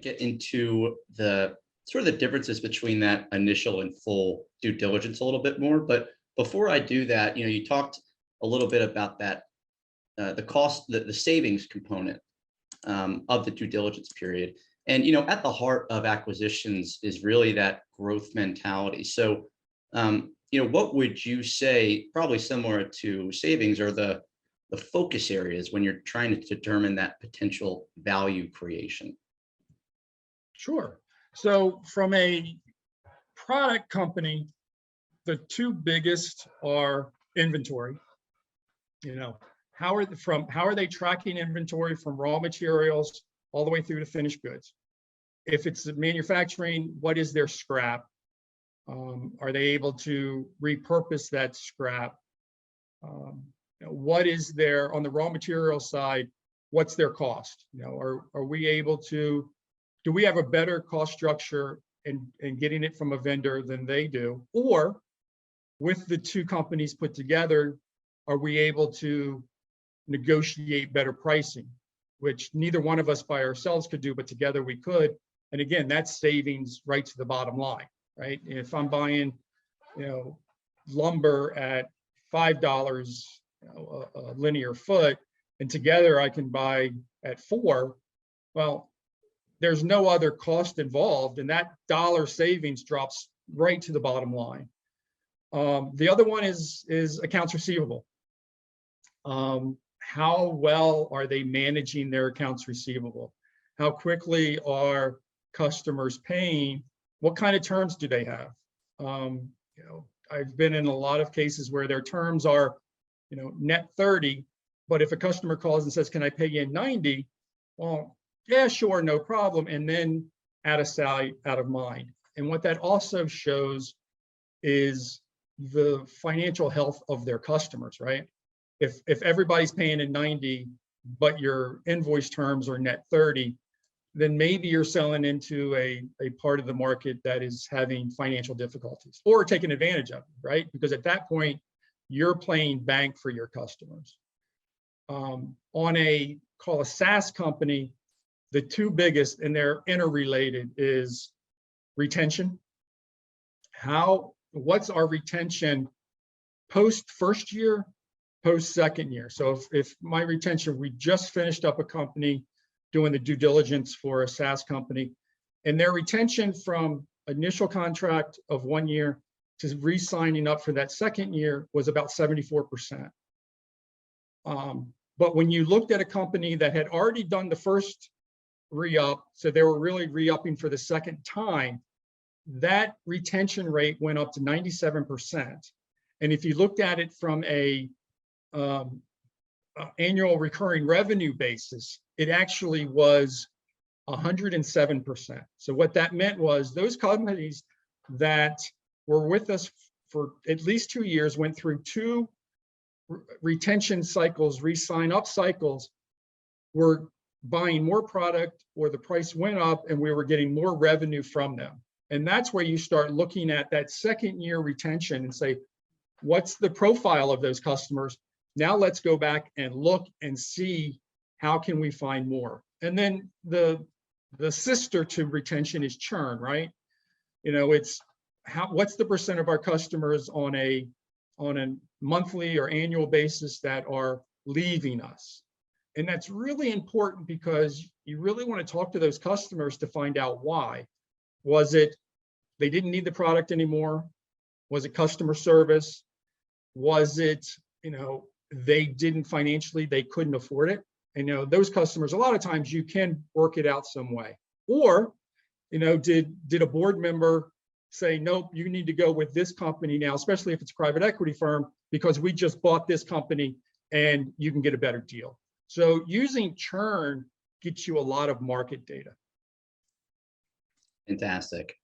get into the sort of the differences between that initial and full due diligence a little bit more. But before I do that, you talked a little bit about that, the cost, the savings component of the due diligence period. And, at the heart of acquisitions is really that growth mentality. So, what would you say, probably similar to savings, are the focus areas when you're trying to determine that potential value creation? Sure. So from a product company, the two biggest are inventory. How are they tracking inventory from raw materials all the way through to finished goods? If it's manufacturing, what is their scrap? Are they able to repurpose that scrap? What is their, on the raw material side, what's their cost? Are we able to, do we have a better cost structure in getting it from a vendor than they do? Or with the two companies put together, are we able to negotiate better pricing, which neither one of us by ourselves could do, but together we could? And again, that's savings right to the bottom line, right? If I'm buying, lumber at $5 a linear foot, and together I can buy at $4, well, there's no other cost involved, and that dollar savings drops right to the bottom line. The other one is accounts receivable. How well are they managing their accounts receivable? How quickly are customers paying? What kind of terms do they have? I've been in a lot of cases where their terms are, net 30, but if a customer calls and says, "Can I pay you in 90?" Well, yeah, sure, no problem. And then out of sight, out of mind. And what that also shows is the financial health of their customers, right? If everybody's paying in 90, but your invoice terms are net 30, then maybe you're selling into a part of the market that is having financial difficulties or taking advantage of it, right? Because at that point, you're playing bank for your customers. On a SaaS company, the two biggest, and they're interrelated, is retention. What's our retention post first year, post second year? So if my retention, we just finished up a company doing the due diligence for a SaaS company, and their retention from initial contract of 1 year to re-signing up for that second year was about 74%. But when you looked at a company that had already done the first re-up, so they were really re-upping for the second time, that retention rate went up to 97%. And if you looked at it from a annual recurring revenue basis, it actually was 107%. So what that meant was those companies that were with us for at least 2 years, went through 2 retention cycles, re-sign up cycles, were buying more product, or the price went up and we were getting more revenue from them. And that's where you start looking at that second year retention and say, what's the profile of those customers? Now let's go back and look and see how can we find more. And then the sister to retention is churn, right? It's what's the percent of our customers on a monthly or annual basis that are leaving us. And that's really important because you really want to talk to those customers to find out why. Was it they didn't need the product anymore? Was it customer service? Was it, they didn't financially, they couldn't afford it? And those customers, a lot of times you can work it out some way. Or, did a board member say, nope, you need to go with this company now, especially if it's a private equity firm, because we just bought this company and you can get a better deal. So using churn gets you a lot of market data. Fantastic.